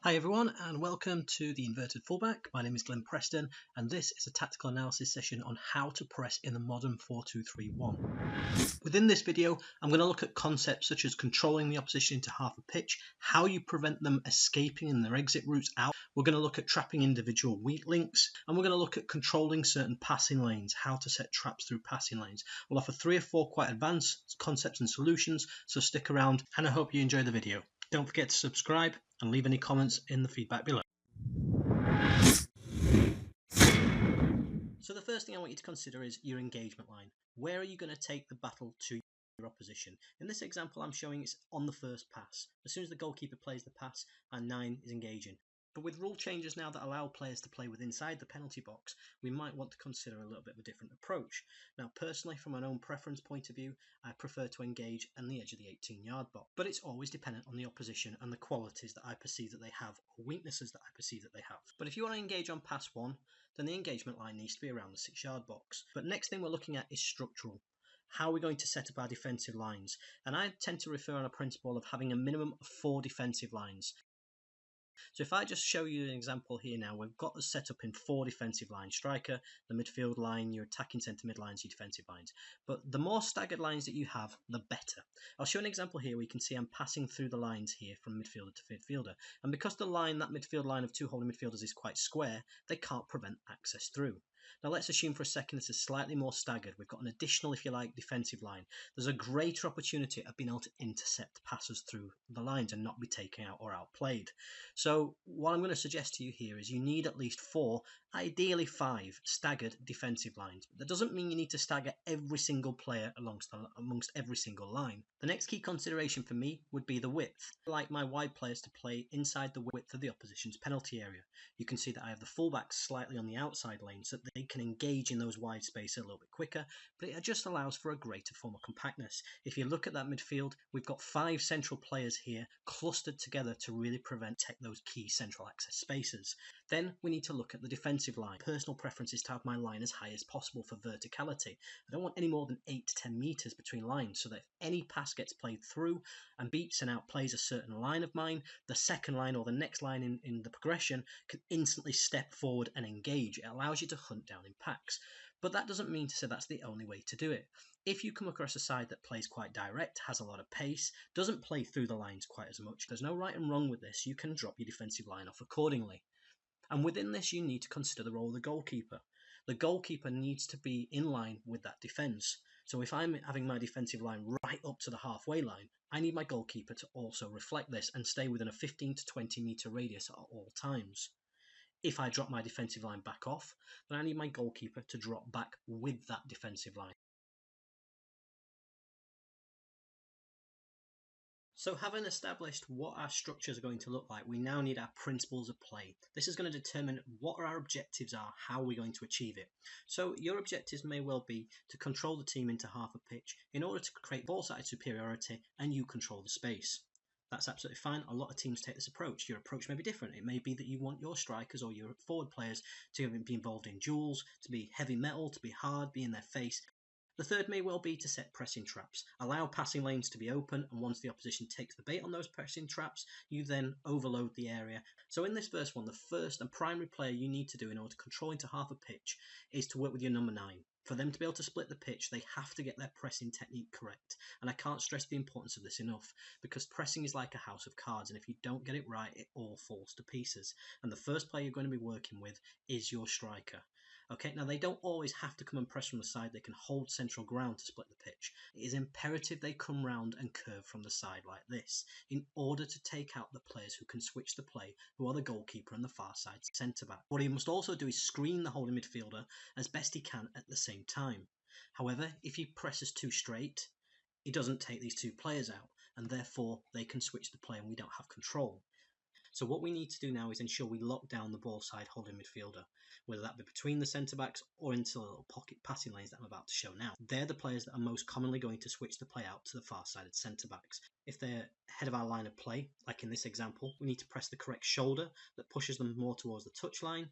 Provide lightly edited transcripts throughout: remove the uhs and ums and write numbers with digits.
Hi everyone and welcome to the Inverted Fullback. My name is Glenn Preston and this is a tactical analysis session on how to press in the modern 4-2-3-1. Within this video I'm going to look at concepts such as controlling the opposition into half a pitch, how you prevent them escaping and their exit routes out. We're going to look at trapping individual weak links and we're going to look at controlling certain passing lanes, how to set traps through passing lanes. We'll offer 3 or 4 quite advanced concepts and solutions, so stick around and I hope you enjoy the video. Don't forget to subscribe and leave any comments in the feedback below. So the first thing I want you to consider is your engagement line. Where are you going to take the battle to your opposition? In this example I'm showing it's on the first pass. As soon as the goalkeeper plays the pass and 9 is engaging. But with rule changes now that allow players to play with inside the penalty box, we might want to consider a little bit of a different approach. Now personally, from an own preference point of view, I prefer to engage on the edge of the 18-yard box. But it's always dependent on the opposition and the qualities that I perceive that they have, or weaknesses that I perceive that they have. But if you want to engage on pass 1, then the engagement line needs to be around the 6-yard box. But next thing we're looking at is structural. How are we going to set up our defensive lines? And I tend to refer on a principle of having a minimum of 4 defensive lines. So if I just show you an example here now, we've got this set up in 4 defensive lines: striker, the midfield line, your attacking centre mid lines, your defensive lines. But the more staggered lines that you have, the better. I'll show an example here where you can see I'm passing through the lines here from midfielder to midfielder. And because the line, that midfield line of 2 holding midfielders is quite square, they can't prevent access through. Now let's assume for a second this is slightly more staggered. We've got an additional, if you like, defensive line. There's a greater opportunity of being able to intercept passes through the lines and not be taken out or outplayed. So what I'm going to suggest to you here is you need at least 4, ideally 5 staggered defensive lines. That doesn't mean you need to stagger every single player amongst every single line. The next key consideration for me would be the width. I like my wide players to play inside the width of the opposition's penalty area. You can see that I have the fullbacks slightly on the outside lane so that they can engage in those wide spaces a little bit quicker, but it just allows for a greater form of compactness. If you look at that midfield, we've got 5 central players here clustered together to really prevent those key central access spaces. Then we need to look at the defensive line. Personal preference is to have my line as high as possible for verticality. I don't want any more than 8 to 10 meters between lines, so that if any pass gets played through and beats and outplays a certain line of mine, the second line or the next line in the progression can instantly step forward and engage. It allows you to hunt down in packs. But that doesn't mean to say that's the only way to do it. If you come across a side that plays quite direct, has a lot of pace, doesn't play through the lines quite as much, there's no right and wrong with this. You can drop your defensive line off accordingly. And within this, you need to consider the role of the goalkeeper. The goalkeeper needs to be in line with that defence. So if I'm having my defensive line right up to the halfway line, I need my goalkeeper to also reflect this and stay within a 15 to 20 metre radius at all times. If I drop my defensive line back off, then I need my goalkeeper to drop back with that defensive line. So having established what our structures are going to look like, we now need our principles of play. This is going to determine what our objectives are, how we're going to achieve it. So your objectives may well be to control the team into half a pitch in order to create ball-side superiority and you control the space. That's absolutely fine. A lot of teams take this approach. Your approach may be different. It may be that you want your strikers or your forward players to be involved in duels, to be heavy metal, to be hard, be in their face. The third may well be to set pressing traps. Allow passing lanes to be open, and once the opposition takes the bait on those pressing traps, you then overload the area. So in this first one, the first and primary player you need to do in order to control into half a pitch is to work with your number 9. For them to be able to split the pitch, they have to get their pressing technique correct. And I can't stress the importance of this enough, because pressing is like a house of cards, and if you don't get it right, it all falls to pieces. And the first player you're going to be working with is your striker. Okay, now they don't always have to come and press from the side. They can hold central ground to split the pitch. It is imperative they come round and curve from the side like this in order to take out the players who can switch the play, who are the goalkeeper and the far side centre-back. What he must also do is screen the holding midfielder as best he can at the same time. However, if he presses too straight, he doesn't take these 2 players out, and therefore they can switch the play and we don't have control. So what we need to do now is ensure we lock down the ball side holding midfielder, whether that be between the centre-backs or into the little pocket passing lanes that I'm about to show now. They're the players that are most commonly going to switch the play out to the far-sided centre-backs. If they're ahead of our line of play, like in this example, we need to press the correct shoulder that pushes them more towards the touchline.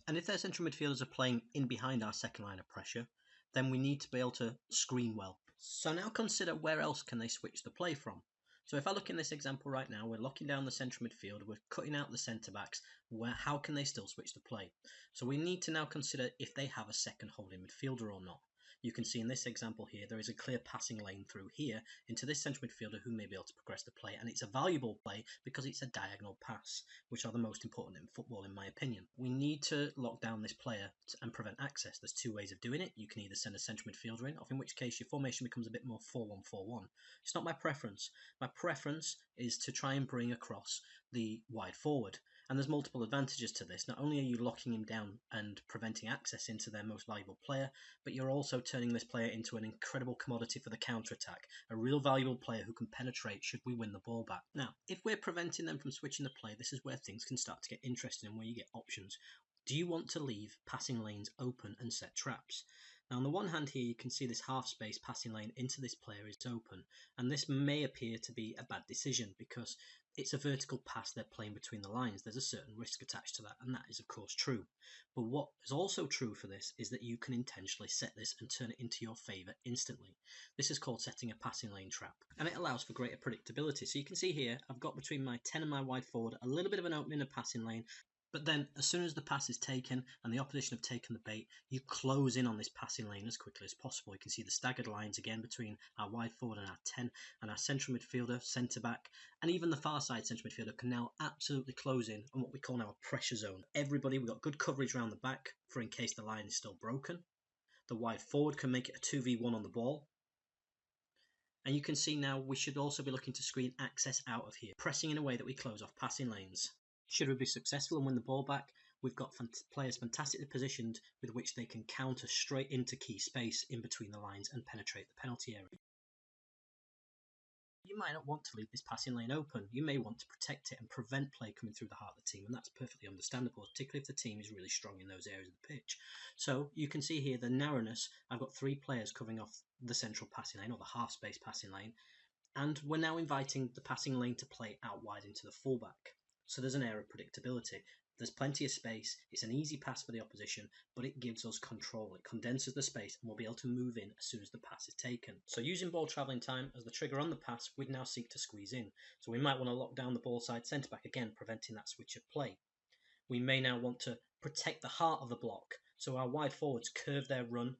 And if their central midfielders are playing in behind our second line of pressure, then we need to be able to screen well. So now consider where else can they switch the play from. So if I look in this example right now, we're locking down the central midfield, we're cutting out the centre-backs, how can they still switch the play? So we need to now consider if they have a second holding midfielder or not. You can see in this example here, there is a clear passing lane through here into this central midfielder who may be able to progress the play, and it's a valuable play because it's a diagonal pass, which are the most important in football in my opinion. We need to lock down this player and prevent access. There's two ways of doing it. You can either send a central midfielder in which case your formation becomes a bit more 4-1-4-1. It's not my preference. My preference is to try and bring across the wide forward. And there's multiple advantages to this. Not only are you locking him down and preventing access into their most valuable player, but you're also turning this player into an incredible commodity for the counter-attack, a real valuable player who can penetrate should we win the ball back. Now, if we're preventing them from switching the play, this is where things can start to get interesting and where you get options. Do you want to leave passing lanes open and set traps? Now, on the one hand here, you can see this half-space passing lane into this player is open, and this may appear to be a bad decision because it's a vertical pass they're playing between the lines. There's a certain risk attached to that, and that is of course true. But what is also true for this is that you can intentionally set this and turn it into your favour instantly. This is called setting a passing lane trap, and it allows for greater predictability. So you can see here, I've got between my 10 and my wide forward a little bit of an opening in the passing lane, but then as soon as the pass is taken and the opposition have taken the bait, you close in on this passing lane as quickly as possible. You can see the staggered lines again between our wide forward and our 10 and our central midfielder, centre back, and even the far side central midfielder can now absolutely close in on what we call now a pressure zone. Everybody, we've got good coverage around the back for in case the line is still broken. The wide forward can make it a 2v1 on the ball. And you can see now we should also be looking to screen access out of here, pressing in a way that we close off passing lanes. Should we be successful and win the ball back, we've got players fantastically positioned with which they can counter straight into key space in between the lines and penetrate the penalty area. You might not want to leave this passing lane open. You may want to protect it and prevent play coming through the heart of the team, and that's perfectly understandable, particularly if the team is really strong in those areas of the pitch. So you can see here the narrowness. I've got three players covering off the central passing lane, or the half-space passing lane, and we're now inviting the passing lane to play out wide into the fullback. So there's an air of predictability. There's plenty of space. It's an easy pass for the opposition, but it gives us control. It condenses the space and we'll be able to move in as soon as the pass is taken. So using ball travelling time as the trigger on the pass, we'd now seek to squeeze in. So we might want to lock down the ball side centre back again, preventing that switch of play. We may now want to protect the heart of the block. So our wide forwards curve their run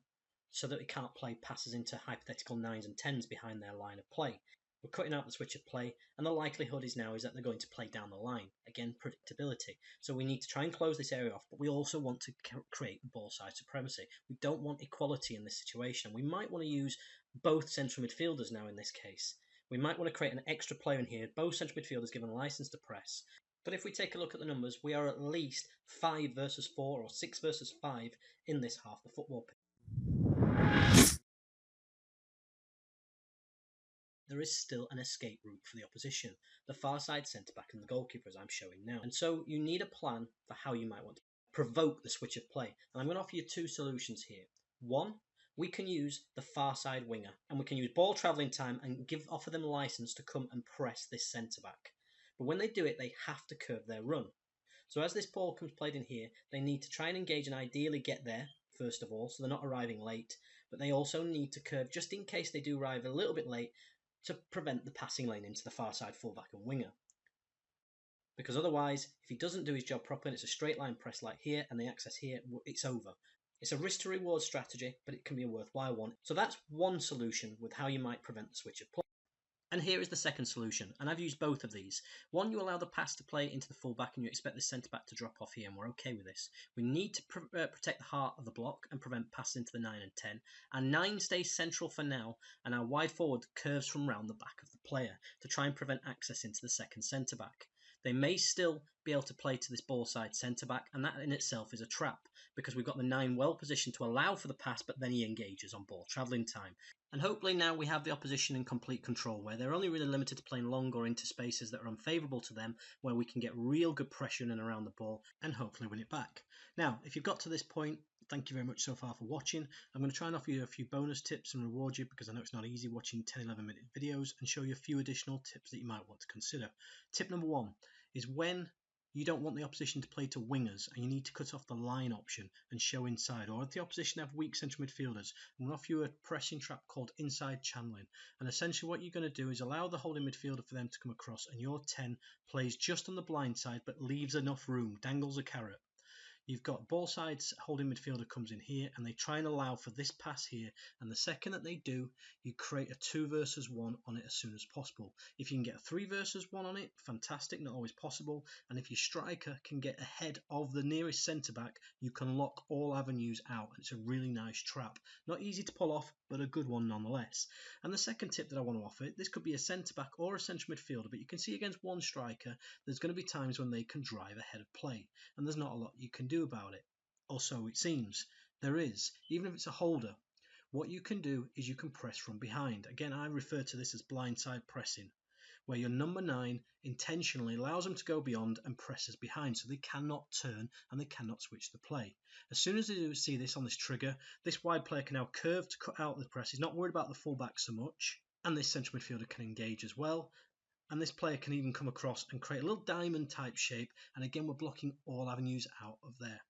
so that we can't play passes into hypothetical 9s and 10s behind their line of play. We're cutting out the switch of play, and the likelihood is now that they're going to play down the line. Again, predictability. So we need to try and close this area off, but we also want to create ball side supremacy. We don't want equality in this situation. We might want to use both central midfielders now in this case. We might want to create an extra player in here, both central midfielders given a license to press. But if we take a look at the numbers, we are at least 5 versus 4 or 6 versus 5 in this half of the football pitch. There is still an escape route for the opposition, the far side centre-back and the goalkeeper as I'm showing now. And so you need a plan for how you might want to provoke the switch of play. And I'm going to offer you two solutions here. One, we can use the far side winger and we can use ball travelling time and offer them license to come and press this centre-back. But when they do it, they have to curve their run. So as this ball comes played in here, they need to try and engage and ideally get there, first of all, so they're not arriving late. But they also need to curve just in case they do arrive a little bit late, to prevent the passing lane into the far side fullback and winger. Because otherwise, if he doesn't do his job properly and it's a straight line press like here and the access here, it's over. It's a risk to reward strategy, but it can be a worthwhile one. So that's one solution with how you might prevent the switch of play. And here is the second solution, and I've used both of these. One, you allow the pass to play into the fullback and you expect the centre-back to drop off here, and we're okay with this. We need to protect the heart of the block and prevent passes into the 9 and 10. Our 9 stays central for now, and our wide forward curves from round the back of the player to try and prevent access into the second centre-back. They may still be able to play to this ball side centre-back, and that in itself is a trap, because we've got the 9 well positioned to allow for the pass, but then he engages on ball travelling time. And hopefully now we have the opposition in complete control, where they're only really limited to playing long or into spaces that are unfavourable to them, where we can get real good pressure in and around the ball, and hopefully win it back. Now, if you've got to this point, thank you very much so far for watching. I'm going to try and offer you a few bonus tips and reward you, because I know it's not easy watching 10-11 minute videos, and show you a few additional tips that you might want to consider. Tip number 1 is when you don't want the opposition to play to wingers and you need to cut off the line option and show inside, or if the opposition have weak central midfielders, I'm going to offer you a pressing trap called inside channeling. And essentially what you're going to do is allow the holding midfielder for them to come across, and your 10 plays just on the blind side but leaves enough room, dangles a carrot. You've got ball sides, holding midfielder comes in here and they try and allow for this pass here, and the second that they do, you create a 2 versus 1 on it as soon as possible. If you can get a 3 versus 1 on it, fantastic, not always possible, and if your striker can get ahead of the nearest centre back, you can lock all avenues out. It's a really nice trap. Not easy to pull off, but a good one nonetheless. And the second tip that I want to offer, this could be a centre back or a central midfielder, but you can see against one striker, there's going to be times when they can drive ahead of play, and there's not a lot you can do about it. Or so it seems. There is, even if it's a holder. What you can do is you can press from behind. Again, I refer to this as blindside pressing, where your number 9 intentionally allows them to go beyond and presses behind, so they cannot turn and they cannot switch the play. As soon as they see this on this trigger, this wide player can now curve to cut out the press. He's not worried about the fullback so much, and this central midfielder can engage as well. And this player can even come across and create a little diamond type shape, and again we're blocking all avenues out of there.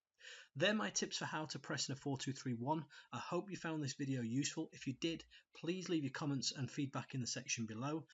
They're my tips for how to press in a 4-2-3-1. I hope you found this video useful. If you did, please leave your comments and feedback in the section below.